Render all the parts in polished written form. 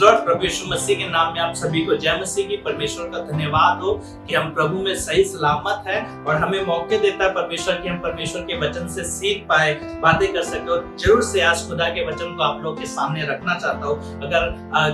Lord, प्रभु यीशु मसीह के नाम में आप सभी को जय मसीह की। परमेश्वर का धन्यवाद हो कि हम प्रभु में सही सलामत है और हमें मौके देता है परमेश्वर कि हम परमेश्वर के वचन से सीख पाए, बातें कर सके। और जरूर से आज खुदा के वचन को आप लोग के सामने रखना चाहता हूँ। अगर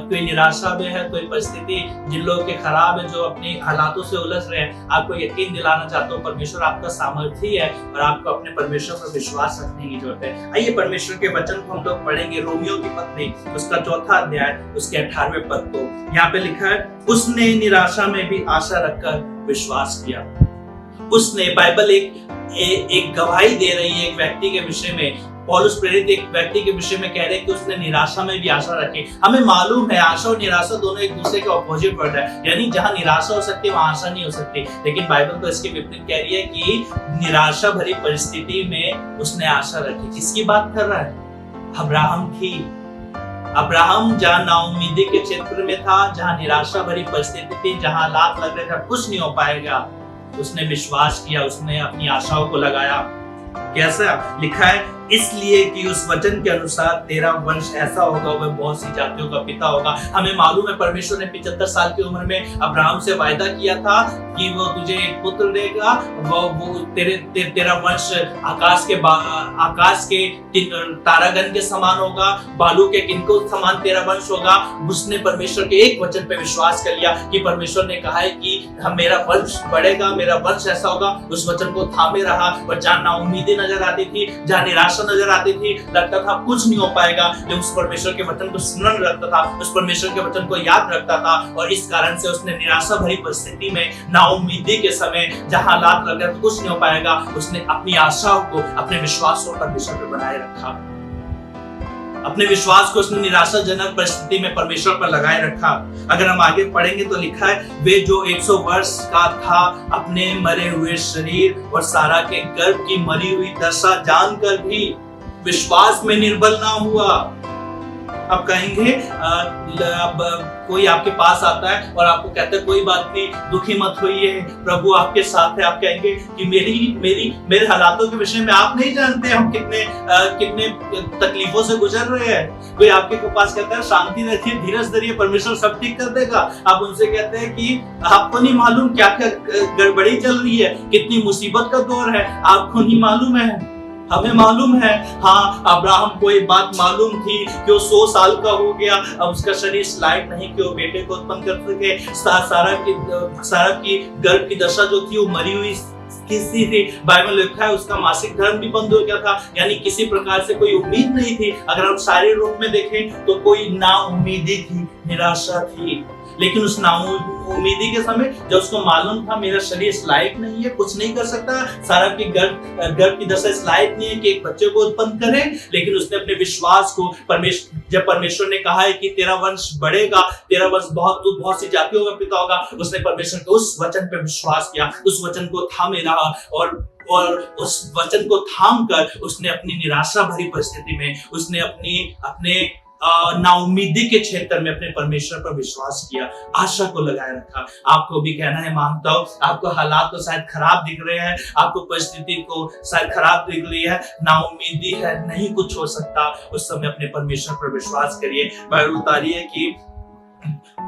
कोई निराशा में है, कोई परिस्थिति जिन लोगों के खराब है, जो अपनी हालातों से उलझ रहे हैं, आपको यकीन दिलाना चाहता हूँ परमेश्वर आपका सामर्थी है और आपको अपने परमेश्वर पर विश्वास रखने की जरूरत है। आइए परमेश्वर के वचन को हम लोग पढ़ेंगे। रोमियो की पत्री उसका 4वां अध्याय उसके 18वें पद को। यहाँ पे लिखा है, उसने निराशा में भी आशा रखकर विश्वास किया। उसने, बाइबल एक गवाही दे रही है एक व्यक्ति के विषय में। पौलुस प्रेरित एक व्यक्ति के विषय में कह रहे हैं कि उसने निराशा में भी आशा रखी। हमें मालूम है आशा और निराशा दोनों एक दूसरे के ऑपोजिट वर्ड है, यानी जहां निराशा हो सकती है वहां आशा नहीं हो सकती। लेकिन बाइबल तो इसके विपरीत कह रही है कि निराशा भरी परिस्थिति में उसने आशा रखी। किसकी बात कर रहा है? अब्राहम की। अब्राहम जहां नाउमीदी के क्षेत्र में था, जहां निराशा भरी परिस्थिति थी, जहां हालात लग रहे थे कुछ नहीं हो पाएगा, उसने विश्वास किया, उसने अपनी आशाओं को लगाया। कैसा लिखा है? इसलिए कि उस वचन के अनुसार तेरा वंश ऐसा होगा, वह बहुत सी जातियों का पिता होगा। हमें मालूम है परमेश्वर ने 75 साल की उम्र में अब्राहम से वायदा किया था कि वो तुझे एक पुत्र देगा, वो तेरा वंश आकाश के तारागण के समान होगा, बालू के किनको समान तेरा वंश होगा। उसने परमेश्वर के एक वचन पे विश्वास कर लिया कि परमेश्वर ने कहा है कि मेरा वंश बढ़ेगा, मेरा वंश ऐसा होगा। उस वचन को थामे रहा और जहां नाउमीदी नजर आती थी, जहां निराशा नजर आती थी, लगता था कुछ नहीं हो पाएगा, लेकिन उस परमेश्वर के वचन को स्मरण रखता था, उस परमेश्वर के वचन को याद रखता था। और इस कारण से उसने निराशा भरी परिस्थिति में, नाउमीदी के समय, जहां हालात लग रहे थे कुछ नहीं हो पाएगा, उसने अपनी आशाओं को, अपने विश्वास को परमेश्वर पर बनाए रखा। अपने विश्वास को उसने निराशाजनक परिस्थिति में परमेश्वर पर लगाए रखा। अगर हम आगे पढ़ेंगे तो लिखा है, वे जो 100 वर्ष का था अपने मरे हुए शरीर और सारा के गर्भ की मरी हुई दशा जानकर भी विश्वास में निर्बल ना हुआ। आप कहेंगे अब कोई आपके पास आता है और आपको कहता है कोई बात नहीं, दुखी मत होइए, प्रभु आपके साथ है। आप कहेंगे कि मेरे हालातों के विषय में आप नहीं जानते हम कितने तकलीफों से गुजर रहे हैं। कोई आपके पास कहता है शांति रखिए, धीरज धरिए, परमेश्वर सब ठीक कर देगा। आप उनसे कहते हैं कि आपको नहीं मालूम क्या क्या गड़बड़ी चल रही है, कितनी मुसीबत का दौर है, आपको नहीं मालूम है। हमें मालूम है। हाँ, अब्राहम को एक बात मालूम थी कि वो 100 साल का हो गया, अब उसका शरीर लायक नहीं कि वो बेटे को उत्पन्न कर सके। सारा की गर्भ की दशा जो थी वो मरी हुई किसी थी। बाइबल में लिखा है उसका मासिक धर्म भी बंद हो गया था, यानी किसी प्रकार से कोई उम्मीद नहीं थी। अगर हम शारीरिक रूप में देखें तो कोई नाउम्मीदी थी, निराशा थी। लेकिन उस नाउम्मीदी के समय जब उसको मालूम था मेरा शरीर इस लायक नहीं है, कुछ नहीं कर सकता, सारा की गर्भ की दशा इस लायक नहीं है कि एक बच्चे को उत्पन्न करे, लेकिन उसने अपने विश्वास को जब परमेश्वर ने कहा है कि तेरा वंश बढ़ेगा, तेरा वंश बहुत सी जातियों का पिता होगा, उसने परमेश्वर के उस वचन पे विश्वास किया, उस वचन को थामे रहा और उस वचन को थाम कर उसने अपनी निराशा भरी परिस्थिति में उसने अपने नाउम्मीदी के क्षेत्र में अपने परमेश्वर पर विश्वास किया, आशा को लगाए रखा। आपको भी कहना है, मानता हूं आपको हालात तो शायद खराब दिख रहे हैं, आपको परिस्थिति को शायद खराब दिख रही है, नाउम्मीदी है, नहीं कुछ हो सकता, उस समय अपने परमेश्वर पर विश्वास करिए। बाइबल बताती है कि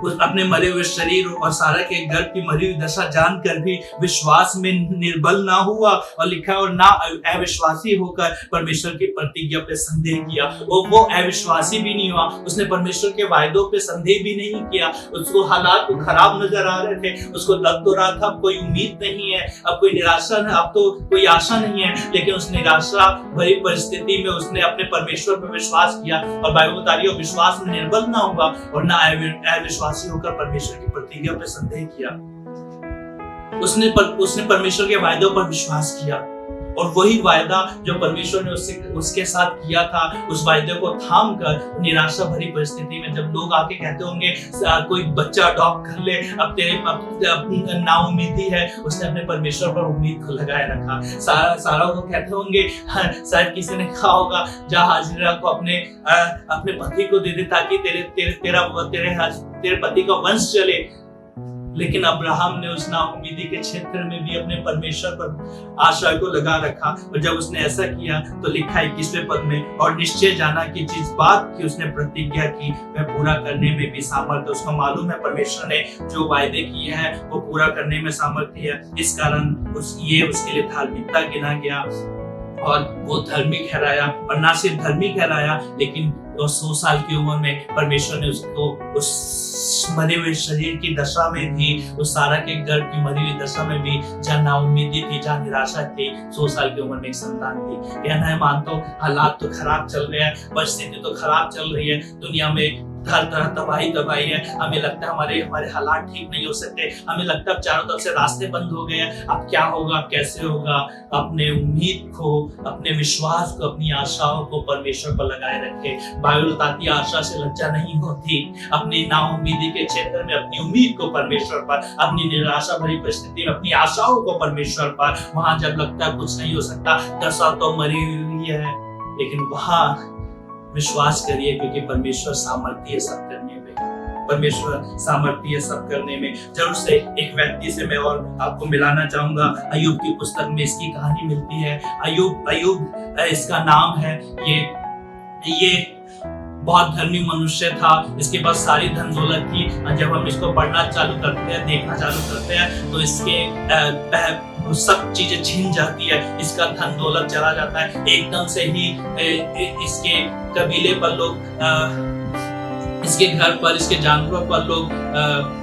अपने मरे हुए शरीर और सारा के गर्भ की मरी हुई दशा जानकर भी विश्वास में निर्बल ना हुआ, और लिखा और ना अविश्वासी होकर परमेश्वर की प्रतिज्ञा पे संदेह किया। वो अविश्वासी भी नहीं हुआ, उसने परमेश्वर के वायदों पे संदेह भी नहीं किया। उसको हालात तो खराब नजर आ रहे थे, उसको लग तो रहा था अब कोई उम्मीद नहीं है, अब कोई निराशा, अब तो कोई आशा नहीं है, लेकिन उस निराशा भरी परिस्थिति में उसने अपने परमेश्वर पर विश्वास किया। और बाइबल बता रही है विश्वास में निर्बल ना हुआ और ना अविश्वासी होकर परमेश्वर की प्रतिज्ञा पर संदेह किया। उसने परमेश्वर के वायदों पर विश्वास किया, और वही वायदा जो परमेश्वर ने उसके साथ किया था, उस वायदे को थाम कर निराशा भरी परिस्थिति में जब लोग आके कहते होंगे कोई बच्चा अडॉप्ट कर ले, अब तेरे नाउम्मीदी है, उसने अपने परमेश्वर पर उम्मीद को लगाए रखा। सारा को कहते होंगे, शायद किसी ने कहा होगा जा हाजिरा को अपने पति को दे दे ताकि तेरे पति का वंश चले। लेकिन अब्राहम ने उस नाउमीदी के क्षेत्र में भी अपने परमेश्वर पर आशा को लगा रखा, और जब उसने ऐसा किया तो लिखा 21वें पद में, और निश्चय जाना कि जिस बात की उसने प्रतिज्ञा की वह पूरा करने में भी सामर्थ्य। उसको मालूम है परमेश्वर ने जो वायदे किए हैं वो पूरा करने में सामर्थ्य है, इस कारण ये उसके लिए धार्मिकता गिना गया और वो धर्मी ठहराया। और ना सिर्फ धर्मी ठहराया, लेकिन 100 साल की उम्र में परमेश्वर ने उसको उस मरे हुए शरीर की दशा में भी, उस सारा के गर्भ की मरी हुई दशा में भी, जहाँ नाउम्मीदी थी, जहाँ निराशा थी, 100 साल की उम्र में एक संतान थी। कहना है मानता हूं हालात तो खराब चल रहे हैं, परिस्थिति तो खराब चल रही है, दुनिया में हर तरह तबाही है, हमें लगता है हमारे हालात ठीक नहीं हो सकते, हमें लगता है चारों तरफ से रास्ते बंद हो गए हैं, अब क्या होगा, अब कैसे होगा। अपने उम्मीद को, अपने विश्वास को, अपनी आशाओं को परमेश्वर पर लगाए रखे। बाइबल बताती है आशा से लज्जा नहीं होती। अपनी नाउम्मीदी के क्षेत्र में अपनी उम्मीद को परमेश्वर पर, अपनी निराशा भरी परिस्थिति में अपनी आशाओं को परमेश्वर पर, वहां जब लगता है कुछ नहीं हो सकता, दशा तो मरी हुई है, लेकिन वहां विश्वास करिए, क्योंकि परमेश्वर सामर्थ्य है सब करने में। परमेश्वर सामर्थ्य है सब करने में। जरूर से एक व्यक्ति से मैं और आपको मिलाना चाहूंगा। अय्यूब की पुस्तक में इसकी कहानी मिलती है। अय्यूब इसका नाम है। ये बहुत धर्मी मनुष्य था, इसके पास सारी धन दौलत थी। जब हम इसको पढ़ना चालू करते हैं, देखना चालू करते हैं, तो इसके सब चीजें छीन जाती है, इसका धन दौलत चला जाता है। एकदम से ही इसके कबीले पर लोग, इसके घर पर, इसके जानवरों पर लोग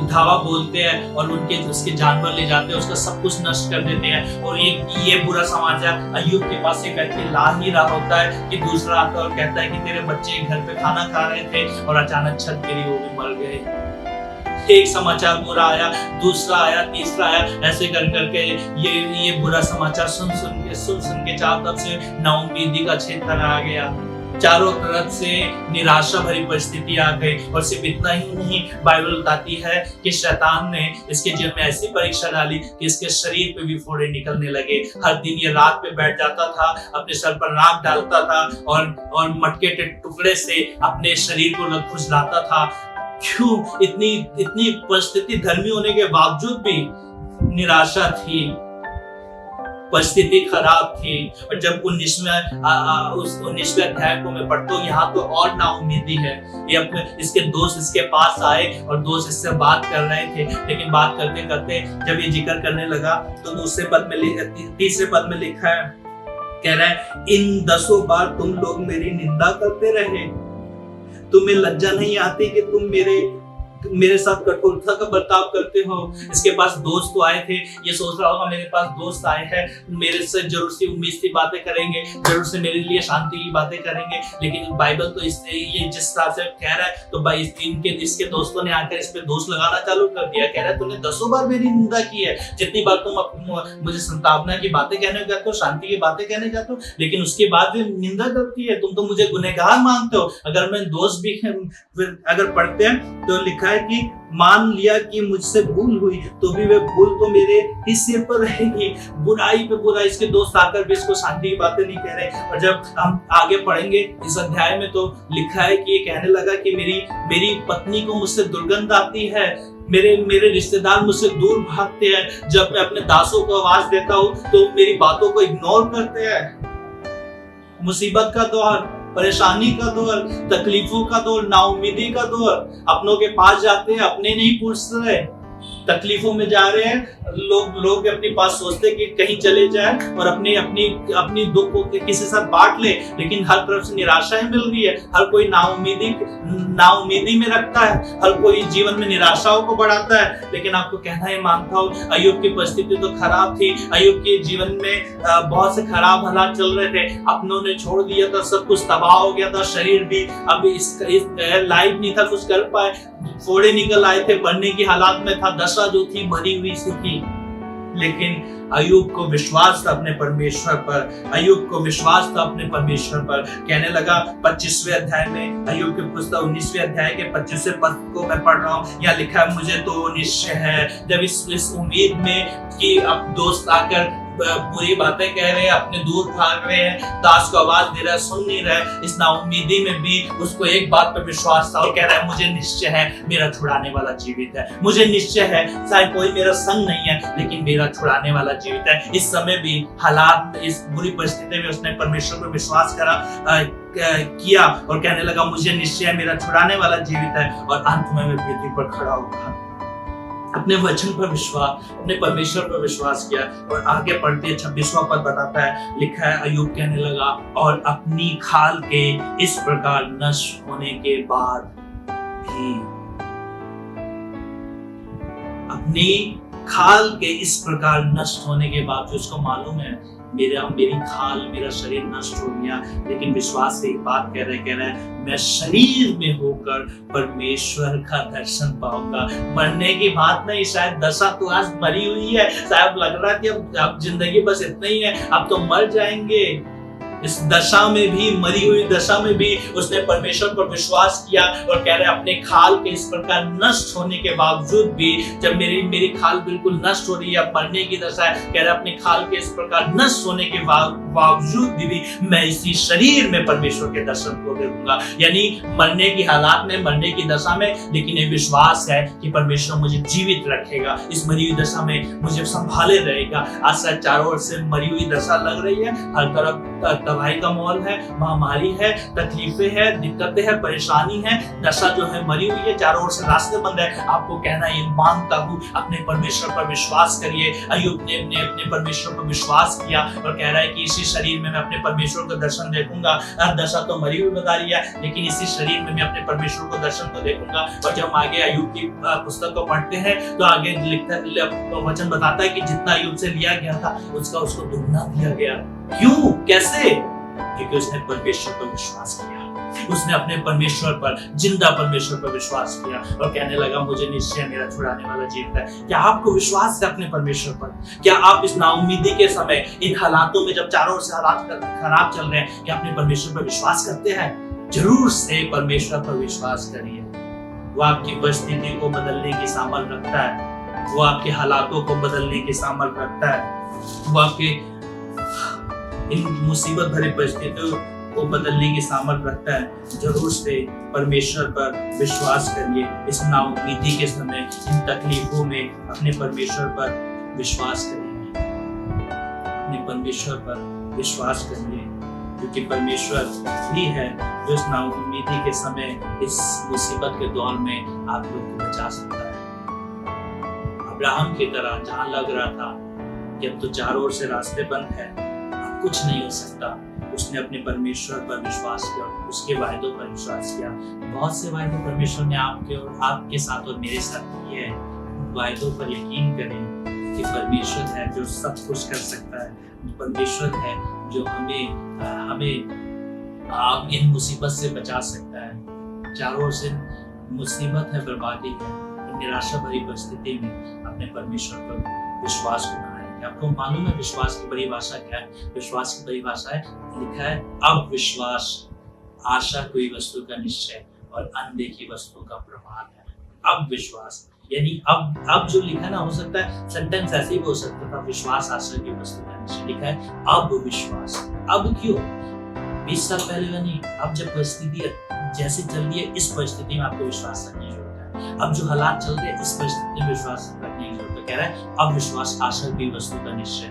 धावा बोलते हैं और उसके जानवर ले जाते हैं, उसका सब कुछ नष्ट कर देते हैं। और ये बुरा समाचार अय्यूब के पास एक व्यक्ति ला ही रहा होता है कि दूसरा आता और कहता है कि तेरे बच्चे घर पे खाना खा रहे थे और अचानक छत गिरी, वो भी मर गए। एक समाचार बुरा आया, दूसरा आया, तीसरा आया, ऐसे कर करके ये बुरा समाचार सुन सुन के चारों तरफ से नाउम्मीदी का क्षेत्र आ गया। चारों तरफ से निराशा भरी परिस्थिति आ गई। और सिर्फ इतना ही नहीं, बाइबल बताती है कि शैतान ने इसके जीवन में ऐसी परीक्षा डाली कि इसके शरीर पे भी फोड़े निकलने लगे। हर दिन ये रात पे बैठ जाता था, अपने सर पर राख डालता था और मटके के टुकड़े से अपने शरीर को खुजलाता था। क्यों? इतनी परिस्थिति धर्मी होने के बावजूद भी निराशा थी, परिस्थिति खराब थी। और जब 19वें अध्याय को मैं पढ़ता हूँ, यहाँ तो और नाउम्मीदी है। ये इसके दोस्त इसके पास आए और दोस्त इससे बात कर रहे थे, लेकिन बात करते करते जब ये जिक्र करने लगा तो तीसरे पद में लिखा है, कह रहा है, इन 10 बार तुम लोग मेरी निंदा करते रहे, तुम्हें लज्जा नहीं आती कि तुम मेरे साथ कठोरता का बर्ताव करते हो। इसके पास दोस्त तो आए थे, ये सोच रहा होगा मेरे पास दोस्त आए हैं, मेरे से जरूर से उम्मीद की बातें करेंगे, जरूर से मेरे लिए शांति की बातें करेंगे। लेकिन बाइबल तो ये जिस तरह से कह रहा है, तो इसके दोस्तों ने आकर इस पे दोष लगाना चालू कर दिया। कह रहा है तूने 10 बार मेरी निंदा की है, जितनी बार तुम मुझे संतावना की बातें कहने जाते हो, शांति की बातें कहने जाते हो, लेकिन उसके बाद भी निंदा करती है। तुम तो मुझे गुनहगार मानते हो। अगर मैं दोस्त भी अगर पढ़ते हैं तो लिखा है कि मान लिया कि मुझसे भूल हुई, तो भी वे भूल तो मेरे हिस्से पर रहेगी। बुराई पे बुराई, इसके दोस्त आकर भी इसको शांति की बातें नहीं कह रहे। और जब हम आगे पढ़ेंगे इस अध्याय में तो लिखा है कि ये कहने लगा कि मेरी पत्नी को मुझसे दुर्गंध आती है, मेरे रिश्तेदार मुझसे दूर भागते हैं, जब मैं अपने दासों को आवाज देता हूँ तो मेरी बातों को इग्नोर करते हैं। मुसीबत का दौर, परेशानी का दौर, तकलीफों का दौर, नाउम्मीदी का दौर, अपनों के पास जाते हैं, अपने नहीं पूछते रहे, तकलीफों में जा रहे हैं, लोग अपने पास सोचते हैं कि कहीं चले जाए और अपनी दुख को किसी साथ बांट ले, लेकिन हर तरफ से निराशाएं मिल रही है। हर कोई नाउम्मीदी में रखता है, हर कोई जीवन में निराशाओं को बढ़ाता है। लेकिन आपको कहना है, मानता हूँ अय्यूब की परिस्थिति तो खराब थी, अय्यूब के जीवन में बहुत से खराब हालात चल रहे थे, अपनों ने छोड़ दिया था, सब कुछ तबाह हो गया था, शरीर भी अब इस लाइफ नहीं था कुछ कर पाए, फोड़े निकल आए थे, बनने की हालात में था, दशा जो थी मरी हुई सी थी। लेकिन अय्यूब को विश्वास था अपने परमेश्वर पर, अय्यूब को विश्वास था अपने परमेश्वर पर। कहने लगा 25वें अध्याय में, अय्यूब की पुस्तक 19वें अध्याय के 25वें पद को मैं पढ़ रहा हूँ। यहाँ लिखा है, मुझे तो निश्चय है, जब इस उम्मीद में कि अब दोस्त आकर बुरी बातें कह रहे हैं, अपने दूर भाग रहे हैं, दास को आवाज दे रहा है, सुन नहीं रहा है। इस नाउमीदी में भी उसको एक बात पर विश्वास था और कह रहा है मुझे निश्चय है मेरा छुड़ाने वाला जीवित है, मुझे निश्चय है शायद कोई मेरा संग नहीं है लेकिन मेरा छुड़ाने वाला जीवित है। इस समय भी हालात, इस बुरी परिस्थिति में उसने परमेश्वर पर विश्वास किया और कहने लगा मुझे निश्चय मेरा छुड़ाने वाला जीवित है। और अंत में मैं पृथ्वी पर खड़ा हुआ, अपने वचन पर विश्वास, अपने परमेश्वर पर विश्वास किया। और आगे पढ़ते 26वां पद बताता है, लिखा है अय्यूब कहने लगा और अपनी खाल के इस प्रकार नष्ट होने के बाद भी, अपनी खाल के इस प्रकार नष्ट होने के बाद, जो उसको मालूम है मेरी खाल, मेरा शरीर नष्ट हो गया, लेकिन विश्वास से एक बात कह रहा है मैं शरीर में होकर परमेश्वर का दर्शन पाऊंगा। मरने की बात नहीं, शायद दशा तो आज मरी हुई है, शायद लग रहा है कि अब जिंदगी बस इतना ही है, अब तो मर जाएंगे। इस दशा में भी, मरी हुई दशा में भी उसने परमेश्वर पर विश्वास किया और कह रहे अपने खाल के इस प्रकार नष्ट होने के बावजूद भी, जब मेरी खाल बिल्कुल नष्ट हो रही है, मरने की दशा है, कह रहे अपने खाल के इस प्रकार नष्ट होने के बावजूद भी मैं इसी शरीर में परमेश्वर के दर्शन को देखूंगा। यानी मरने की हालात में, मरने की दशा में, लेकिन ये विश्वास है कि परमेश्वर मुझे जीवित रखेगा, इस मरी हुई दशा में मुझे संभाले रहेगा। आज शायद चारों ओर से मरी हुई दशा लग रही है, हर तरफ तबाही का माहौल है, महामारी है, तकलीफें है, दिक्कतें है, परेशानी है, दशा जो है मरी हुई है, चारों ओर से रास्ते बंद है। आपको कहना ये मांगता हूँ, अपने परमेश्वर पर विश्वास करिए। अय्यूब ने अपने परमेश्वर पर विश्वास किया और कह रहा है कि इसी शरीर में मैं अपने परमेश्वर को दर्शन देखूंगा। दशा तो मरी हुई बता रही है, लेकिन इसी शरीर में मैं अपने परमेश्वर को दर्शन को देखूंगा। और जब हम आगे अय्यूब की पुस्तक को पढ़ते हैं तो आगे वचन बताता है कि जितना अय्यूब से लिया गया था उसको दुगना दिया गया। क्यों, कैसे? क्योंकि उसने परमेश्वर पर विश्वास किया, उसने अपने परमेश्वर पर, जिंदा परमेश्वर पर विश्वास किया और कहने लगा मुझे निश्चय मेरा छुड़ाने वाला जीवित है। क्या आपको विश्वास है अपने परमेश्वर पर? क्या आप इस नाउमीदी के समय, इन हालातों में, जब चारों ओर से हालात खराब चल रहे हैं, क्या अपने परमेश्वर पर विश्वास करते हैं? जरूर से परमेश्वर पर विश्वास करिए। वो आपकी परिस्थिति को बदलने की सामर्थ रखता है, वो आपके हालातों को बदलने की सामर्थ रखता है, वो आपके इन मुसीबत भरी परिस्थितियों को बदलने की सामर्थ रखता है। जरूर से परमेश्वर पर विश्वास करिए। इस नाउमीदी के समय, इन तकलीफों में अपने परमेश्वर पर विश्वास करिए, अपने परमेश्वर पर विश्वास करिए, क्योंकि परमेश्वर ही है जो इस नाउमीदी के समय, इस मुसीबत के दौर में आप लोग को बचा सकता है। अब्राहम की तरह, जहां लग रहा था कि अब तो चारों ओर से रास्ते बंद है, कुछ नहीं हो सकता, उसने अपने परमेश्वर पर विश्वास किया, उसके वायदों पर विश्वास किया। बहुत से वायदे परमेश्वर ने आपके साथ और मेरे साथ किए हैं। वायदों पर यकीन करें कि परमेश्वर है जो सब कुछ कर सकता है, परमेश्वर है जो हमें इन मुसीबत से बचा सकता है। चारों ओर से मुसीबत है, बर्बादी है, निराशा भरी परिस्थिति में अपने परमेश्वर पर विश्वास को बनाएं। आपको मालूम है विश्वास की परिभाषा क्या है? विश्वास की परिभाषा है, लिखा है अब विश्वास आशा कोई वस्तु का निश्चय और अनदेखी वस्तु का प्रमाण है। अब विश्वास, यानी अब जो लिखा है ना, हो सकता है सेंटेंस ऐसे ही हो सकता था, विश्वास आशा की वस्तु का निश्चय। लिखा है अब विश्वास। अब क्यों? 20 साल पहले का नहीं, अब जब परिस्थिति जैसे चल रही है, इस परिस्थिति में आपको विश्वास रखने की जरूरत है। अब जो हालात चल रहे हैं, इस परिस्थिति में विश्वास रखने की जरूरत है। कह रहा है अब विश्वास आशा की वस्तु का निश्चय,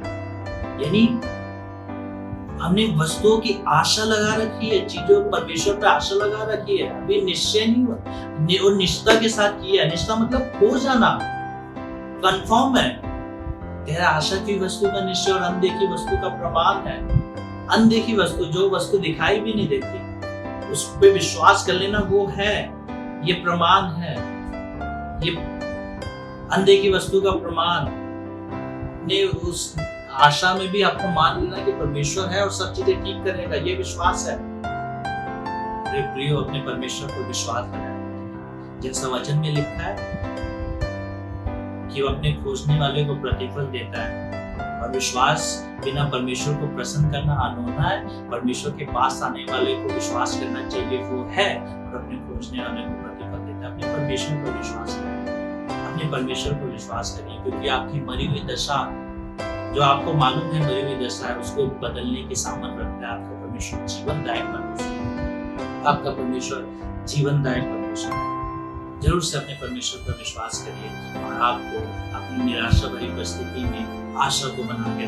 यानी हमने वस्तुओं की आशा लगा रखी है, चीजों परमेश्वर पे आशा लगा रखी है, अभी निश्चय नहीं हुआ और निष्ठा के साथ किया है। निष्ठा मतलब हो जाना, कंफर्म है। कह रहा आशा की वस्तु का निश्चय और अनदेखी वस्तु का प्रमाण है। अनदेखी वस्तु, जो वस्तु दिखाई भी नहीं देती, उस पे विश्वास कर लेना, वो है, ये प्रमाण है। ये अनदेखी वस्तु का प्रमाण ने उस आशा में भी आपको मान लेना कि परमेश्वर है और सब चीजें ठीक करेगा, ये विश्वास है। अरे प्रियो, अपने परमेश्वर पर विश्वास करें। जैसा वचन में लिखा है कि वो अपने खोजने वाले को प्रतिफल देता है, और विश्वास बिना परमेश्वर को प्रसन्न करना अनहोना है। परमेश्वर के पास आने वाले को विश्वास करना चाहिए, वो है, और अपने खोजने वाले को प्रतिफल देता है। अपने परमेश्वर पर विश्वास करें, अपने परमेश्वर पर विश्वास करिए, क्योंकि आपकी मरी हुई दशा जो आपको मालूम है मरी हुई दशा है उसको बदलने की सामर्थ रखता है आपका परमेश्वर, जीवनदायक परमेश्वर, आपका परमेश्वर जीवनदायक परमेश्वर है। जरूर से अपने परमेश्वर पर विश्वास करिए और आपको अपनी निराशा भरी परिस्थिति में आशा को बना के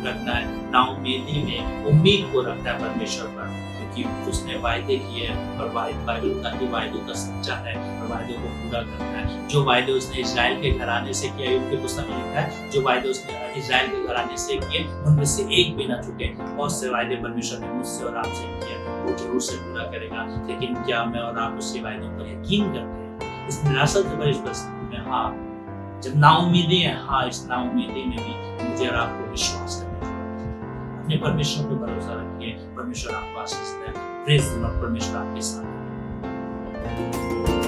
रखना है, नाउम्मीदी में उम्मीद को रखना है परमेश्वर पर, क्योंकि उसने वायदे किए और वायदों का सच्चा है और वायदों को पूरा करना है। जो वायदे उसने इजराइल के घराने से किए, अय्यूब की पुस्तक में लिखा है, जो वायदे उसने इजराइल के घराने से किए उनमें से एक भी ना छूटे। बहुत से वायदे परमेश्वर ने मुझसे और आपसे किए, वो जरूर से पूरा करेगा। लेकिन क्या मैं और आप उसके वायदों पर यकीन करते हैं इस निराशा से भरी परिस्थिति में? हाँ, जब नाउम्मीदी है, हाँ, इस नाउम्मीदी में भी मुझे और आपको विश्वास करना चाहिए। अपने परमेश्वर पर भरोसा रखिए, परमेश्वर आपको आशीष दे। प्रेज़ द लॉर्ड, परमेश्वर आपके साथ है।